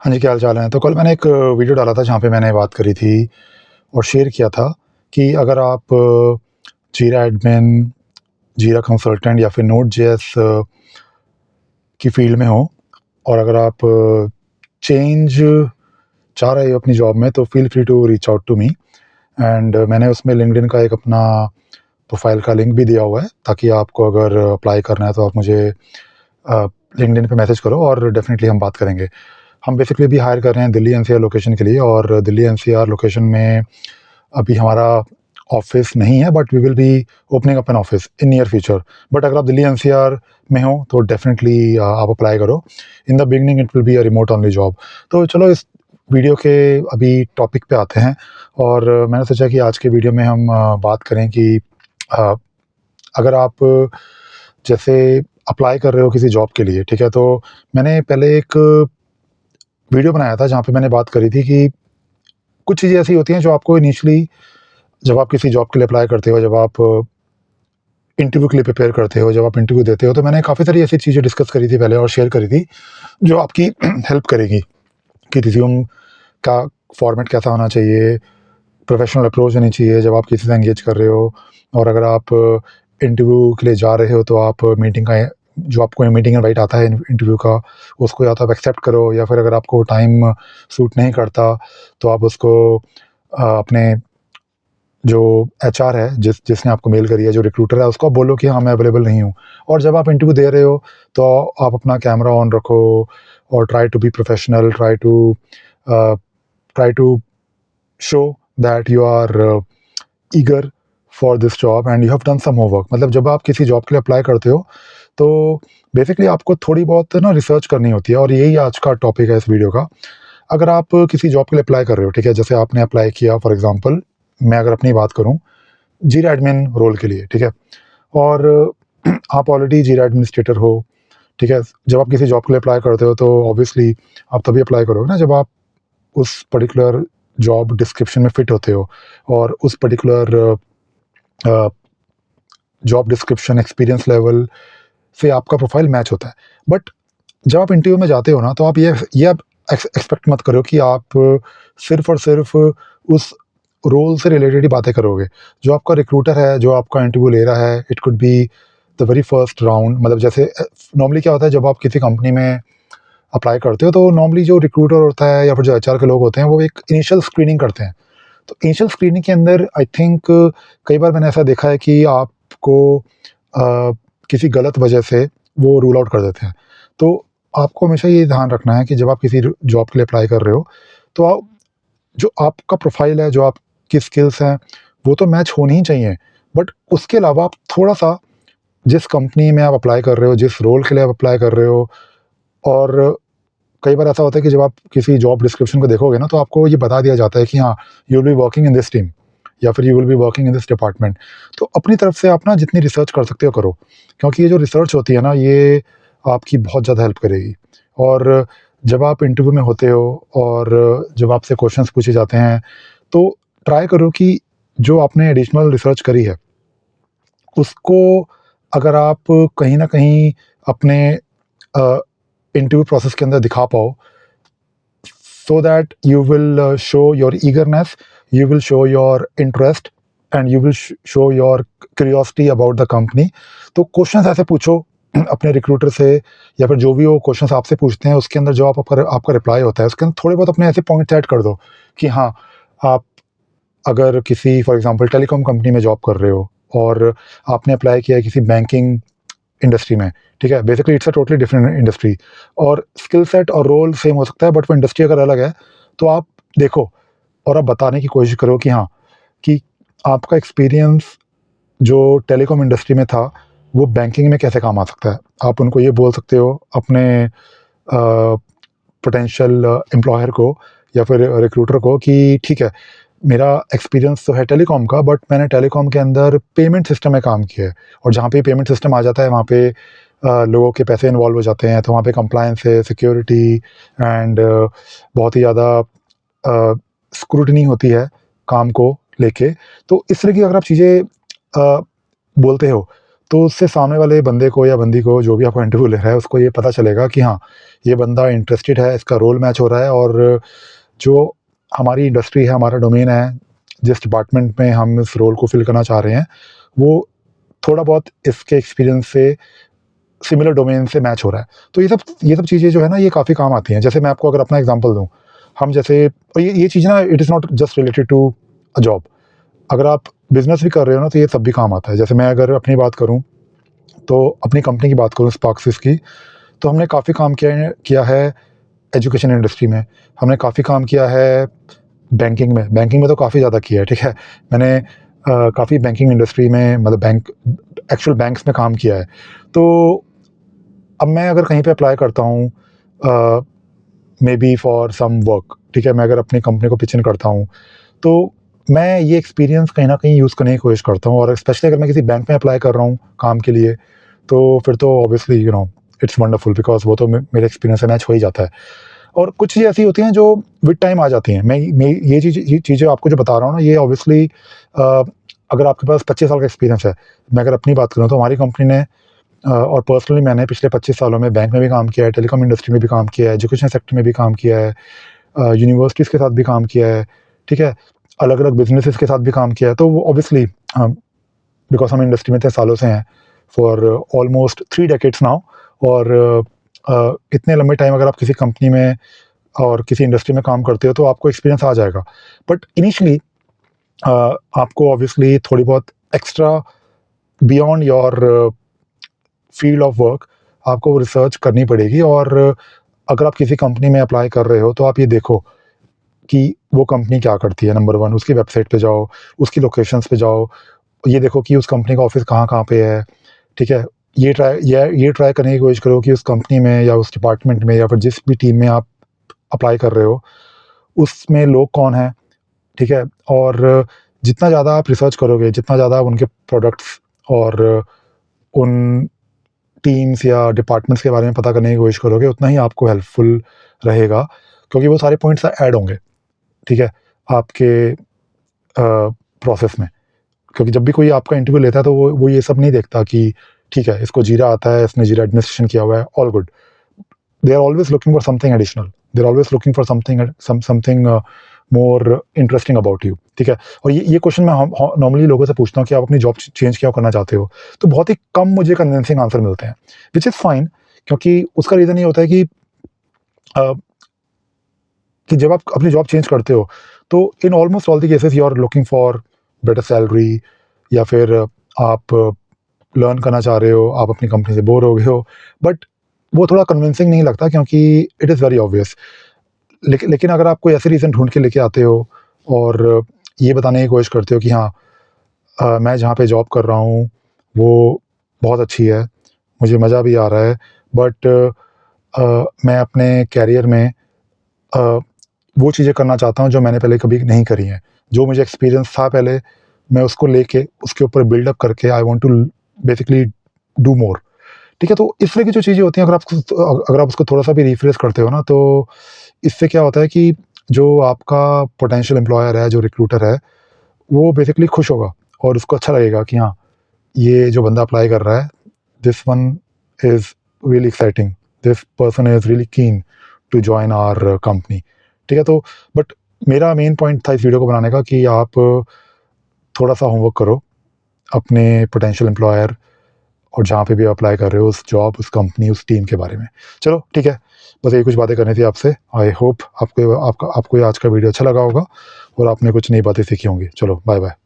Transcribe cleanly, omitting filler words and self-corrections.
हाँ जी, क्या हाल-चाल है? तो कल मैंने एक वीडियो डाला था जहाँ पे मैंने बात करी थी और शेयर किया था कि अगर आप जीरा एडमिन, जीरा कंसल्टेंट या फिर नोड जेएस की फ़ील्ड में हो और अगर आप चेंज चाह रहे हो अपनी जॉब में, तो feel free to reach out to me. And मैंने उसमें लिंक्डइन का एक अपना प्रोफ़ाइल का लिंक भी दिया हुआ है, ताकि आपको अगर अप्लाई करना है तो आप मुझे लिंक्डइन पे मैसेज करो और डेफ़िनिटली हम बात करेंगे। हम बेसिकली अभी हायर कर रहे हैं दिल्ली एनसीआर लोकेशन के लिए, और दिल्ली एनसीआर लोकेशन में अभी हमारा ऑफिस नहीं है, but we will be opening up an office in near future. But अगर आप दिल्ली एनसीआर में हो तो डेफिनेटली आप अप्लाई करो। In the beginning it will be a remote only job. तो चलो इस वीडियो के अभी टॉपिक पे आते हैं, और मैंने सोचा कि आज के वीडियो में हम बात करें कि अ, अगर आप जैसे अप्लाई कर रहे हो किसी जॉब के लिए, ठीक है? तो मैंने पहले एक वीडियो बनाया था जहाँ पे मैंने बात करी थी कि कुछ चीज़ें ऐसी होती हैं जो आपको इनिशियली, जब आप किसी जॉब के लिए अप्लाई करते हो, जब आप इंटरव्यू के लिए प्रिपेयर करते हो, जब आप इंटरव्यू देते हो, तो मैंने काफ़ी सारी ऐसी चीज़ें डिस्कस करी थी पहले और शेयर करी थी, जो आपकी हेल्प करेगी कि रिज़्यूम का फॉर्मेट कैसा होना चाहिए, प्रोफेशनल अप्रोच होनी चाहिए जब आप किसी से एंगेज कर रहे हो, और अगर आप इंटरव्यू के लिए जा रहे हो तो आप मीटिंग का जो आपको मीटिंग इनवाइट आता है इंटरव्यू का, उसको या तो आप एक्सेप्ट करो, या फिर अगर आपको टाइम सूट नहीं करता तो आप उसको अपने जो एचआर है, जिसने आपको मेल करी है, जो रिक्रूटर है, उसको आप बोलो कि हाँ, मैं अवेलेबल नहीं हूँ। और जब आप इंटरव्यू दे रहे हो, तो आप अपना कैमरा ऑन रखो और try to be professional, try to show that you are eager for this job and you have done some homework. मतलब जब आप किसी जॉब के लिए अप्लाई करते हो, तो बेसिकली आपको थोड़ी बहुत ना रिसर्च करनी होती है, और यही आज का टॉपिक है इस वीडियो का। अगर आप किसी जॉब के लिए अप्लाई कर रहे हो, ठीक है? जैसे आपने अप्लाई किया, फॉर एग्ज़ाम्पल मैं अगर अपनी बात करूँ, जीरा एडमिन रोल के लिए, ठीक है? और आप ऑलरेडी जीरा एडमिनिस्ट्रेटर हो, ठीक है? जब आप किसी जॉब के लिए अप्लाई करते हो, तो ऑब्वियसली आप तभी अप्लाई करोगे ना जब आप उस पर्टिकुलर जॉब डिस्क्रिप्शन में फिट होते हो, और उस पर्टिकुलर अ, जॉब डिस्क्रिप्शन, एक्सपीरियंस लेवल से आपका प्रोफाइल मैच होता है। बट जब आप इंटरव्यू में जाते हो ना, तो आप ये आप एक्सपेक्ट मत करो कि आप सिर्फ़ और सिर्फ़ उस रोल से रिलेटेड ही बातें करोगे। जो आपका रिक्रूटर है, जो आपका इंटरव्यू ले रहा है, it could be the very first round. मतलब जैसे नॉर्मली क्या होता है, जब आप किसी कंपनी में अप्लाई करते हो, तो नॉर्मली जो रिक्रूटर होता है या फिर जो एचआर के लोग होते हैं, वो एक इनिशियल स्क्रीनिंग करते हैं। तो इनिशियल स्क्रीनिंग के अंदर आई थिंक कई बार मैंने ऐसा देखा है कि आपको किसी गलत वजह से वो रूल आउट कर देते हैं। तो आपको हमेशा ये ध्यान रखना है कि जब आप किसी जॉब के लिए अप्लाई कर रहे हो, तो आप जो आपका प्रोफाइल है, जो आपकी स्किल्स हैं, वो तो मैच होनी ही चाहिए। बट उसके अलावा आप थोड़ा-सा, जिस कंपनी में आप अप्लाई कर रहे हो, जिस रोल के लिए आप अप्लाई कर रहे हो, और कई बार ऐसा होता है कि जब आप किसी जॉब डिस्क्रिप्शन को देखोगे ना, तो आपको ये बता दिया जाता है कि हाँ, you will be working in this team, या फिर you will be working in this department. तो अपनी तरफ से आप ना जितनी रिसर्च कर सकते हो करो, क्योंकि ये जो रिसर्च होती है ना, ये आपकी बहुत ज़्यादा हेल्प करेगी। और जब आप इंटरव्यू में होते हो और जब आपसे क्वेश्चंस पूछे जाते हैं, तो ट्राई करो कि जो आपने एडिशनल रिसर्च करी है, उसको अगर आप कहीं न कहीं अपने अ, इंटरव्यू प्रोसेस के अंदर दिखा पाओ, so that you will show your eagerness, you will show your interest, and you will show your curiosity about the company. तो क्वेश्चंस ऐसे पूछो अपने रिक्रूटर से, या फिर जो भी वो क्वेश्चंस आपसे पूछते हैं, उसके अंदर जो आपका आपका रिप्लाई होता है, उसके अंदर थोड़े बहुत अपने ऐसे पॉइंट्स ऐड कर दो कि हाँ, आप अगर किसी फॉर एग्जांपल टेलीकॉम कंपनी में जॉब कर रहे हो, और आपने अप्लाई किया है किसी बैंकिंग इंडस्ट्री में, ठीक है? Basically it's a totally different industry, और स्किल सेट और रोल सेम हो सकता है, बट वो इंडस्ट्री अगर अलग है, तो आप देखो और आप बताने की कोशिश करो कि हाँ, कि आपका एक्सपीरियंस जो टेलीकॉम इंडस्ट्री में था, वो बैंकिंग में कैसे काम आ सकता है। आप उनको ये बोल सकते हो अपने पोटेंशियल एम्प्लॉयर को या फिर रिक्रूटर को कि ठीक है, मेरा एक्सपीरियंस तो है टेलीकॉम का, बट मैंने टेलीकॉम के अंदर पेमेंट सिस्टम में काम किया है, और जहाँ पे पेमेंट सिस्टम आ जाता है, वहाँ पे लोगों के पैसे इन्वॉल्व हो जाते हैं, तो वहाँ पे कंप्लायंस है, सिक्योरिटी एंड बहुत ही ज़्यादा स्क्रूटनी होती है काम को लेके। तो इस तरह की अगर आप चीज़ें बोलते हो, तो उससे सामने वाले बंदे को या बंदी को, जो भी आपका इंटरव्यू ले रहा है, उसको ये पता चलेगा कि हाँ, ये बंदा इंटरेस्टेड है, इसका रोल मैच हो रहा है और जो हमारी इंडस्ट्री है, हमारा डोमेन है, जिस डिपार्टमेंट में हम इस रोल को फ़िल करना चाह रहे हैं, वो थोड़ा बहुत इसके एक्सपीरियंस से सिमिलर डोमेन से मैच हो रहा है। तो ये सब चीज़ें जो है ना, ये काफ़ी काम आती हैं। जैसे मैं आपको अगर अपना एग्ज़ाम्पल दूँ, हम जैसे, और ये चीज़ ना, it is not just related to a job. अगर आप बिज़नेस भी कर रहे हो ना, तो ये सब भी काम आता है। जैसे मैं अगर अपनी बात करूँ, तो अपनी कंपनी की बात करूँ स्पार्क्सिस की, तो हमने काफ़ी काम किया है एजुकेशन इंडस्ट्री में। हमने काफ़ी काम किया है बैंकिंग में तो काफ़ी ज़्यादा किया है, ठीक है? मैंने काफ़ी बैंकिंग इंडस्ट्री में, मतलब एक्चुअल बैंक्स में काम किया है। तो अब मैं अगर कहीं पे अप्लाई करता हूँ, maybe for some work, ठीक है? मैं अगर अपनी कंपनी को पिच इन करता हूँ, तो मैं ये एक्सपीरियंस कहीं न कहीं यूज़ करने की कोशिश करता हूँ, और स्पेशली अगर मैं किसी बैंक में अप्लाई कर रहा हूँ काम के लिए, तो फिर तो ऑब्वियसली इट्स वंडरफुल, बिकॉज़ वो तो मेरे एक्सपीरियंस से मैच हो ही जाता है। और कुछ चीज़ें ऐसी होती हैं जो विद टाइम आ जाती हैं। मैं ये चीज़ें आपको जो बता रहा हूँ ना, ये ऑब्वियसली अगर आपके पास 25 साल का एक्सपीरियंस है, मैं अगर अपनी बात करूँ, तो हमारी कंपनी ने और पर्सनली मैंने पिछले 25 सालों में बैंक में भी काम किया है, टेलीकॉम इंडस्ट्री में भी काम किया है, एजुकेशन सेक्टर में भी काम किया है, यूनिवर्सिटीज़ के साथ भी काम किया है, ठीक है? अलग-अलग बिज़नेसेस के साथ भी काम किया है। तो वो ऑब्वियसली बिकॉज़ हम इंडस्ट्री में इतने सालों से हैं, फॉर ऑलमोस्ट 3 डेकेड्स नाउ, और इतने लंबे टाइम अगर आप किसी कंपनी में और किसी इंडस्ट्री में काम करते हो, तो आपको एक्सपीरियंस आ जाएगा। बट इनिशियली आपको ऑब्वियसली थोड़ी बहुत extra beyond your field of work आपको रिसर्च करनी पड़ेगी, और अगर आप किसी कंपनी में अप्लाई कर रहे हो, तो आप ये देखो कि वो कंपनी क्या करती है। नंबर 1, उसकी वेबसाइट पे जाओ, उसकी लोकेशंस पे जाओ, ये देखो कि उस कंपनी का ऑफ़िस कहाँ-कहाँ पे है, ठीक है? ये ट्राई करने की कोशिश करो कि उस कंपनी में या उस डिपार्टमेंट में या फिर जिस भी टीम में आप अप्लाई कर रहे हो, उसमें लोग कौन हैं, ठीक है? और जितना ज़्यादा आप रिसर्च करोगे, जितना ज़्यादा आप उनके प्रोडक्ट्स और उन टीम्स या डिपार्टमेंट्स के बारे में पता करने की कोशिश करोगे, उतना ही आपको हेल्पफुल रहेगा, क्योंकि वो सारे पॉइंट्स ऐड होंगे, ठीक है? आपके प्रोसेस में। क्योंकि जब भी कोई आपका इंटरव्यू लेता है, तो वो ये सब नहीं देखता कि ठीक है, इसको जीरा आता है, इसने जीरा एडमिनिस्ट्रेशन किया हुआ है, all good. They are always looking for something additional. They are always looking for something more interesting about you, ठीक है? और ये क्वेश्चन मैं नॉर्मली लोगों से पूछता हूँ कि आप अपनी जॉब चेंज क्यों करना चाहते हो? तो बहुत ही कम मुझे कन्विंसिंग आंसर मिलते हैं, व्हिच इज़ फाइन, क्योंकि उसका रीज़न ये होता है अ, कि जब आप अपनी जॉब चेंज करते हो, तो in almost all the cases you are looking for better salary, या फिर आप लर्न करना चाह रहे हो, आप अपनी कंपनी से बोर हो गए हो, बट वो थोड़ा कन्विंसिंग नहीं लगता, क्योंकि इट इज़ वेरी ऑब्वियस। लेकिन अगर आप कोई ऐसे रीज़न ढूँढ के लेके आते हो और ये बताने की कोशिश करते हो कि हाँ, मैं जहाँ पे जॉब कर रहा हूँ, वो बहुत अच्छी है, मुझे मज़ा भी आ रहा है, बट मैं अपने करियर में अ, वो चीज़ें करना चाहता हूँ जो मैंने पहले कभी नहीं करी हैं। जो मुझे एक्सपीरियंस था पहले, मैं उसको लेके उसके ऊपर बिल्ड अप करके I want to basically do more, ठीक है? तो इस तरह की जो चीज़ें होती हैं, अगर आप उसको थोड़ा-सा भी रिफ्रेश करते हो ना, तो इससे क्या होता है कि जो आपका पोटेंशियल एम्प्लॉयर है, जो रिक्रूटर है, वो बेसिकली खुश होगा और उसको अच्छा लगेगा कि हाँ, ये जो बंदा अप्लाई कर रहा है, this one is really exciting, this person is really keen to join our company, ठीक है? तो बट मेरा मेन पॉइंट था इस वीडियो को बनाने का कि आप थोड़ा-सा होमवर्क करो अपने पोटेंशियल एम्प्लॉयर और जहाँ पे भी अप्लाई कर रहे हो, उस जॉब, उस कंपनी, उस टीम के बारे में। चलो ठीक है, बस यही कुछ बातें करनी थी आपसे। आई होप आपको ये आज का वीडियो अच्छा लगा होगा और आपने कुछ नई बातें सीखी होंगी। चलो बाय-बाय।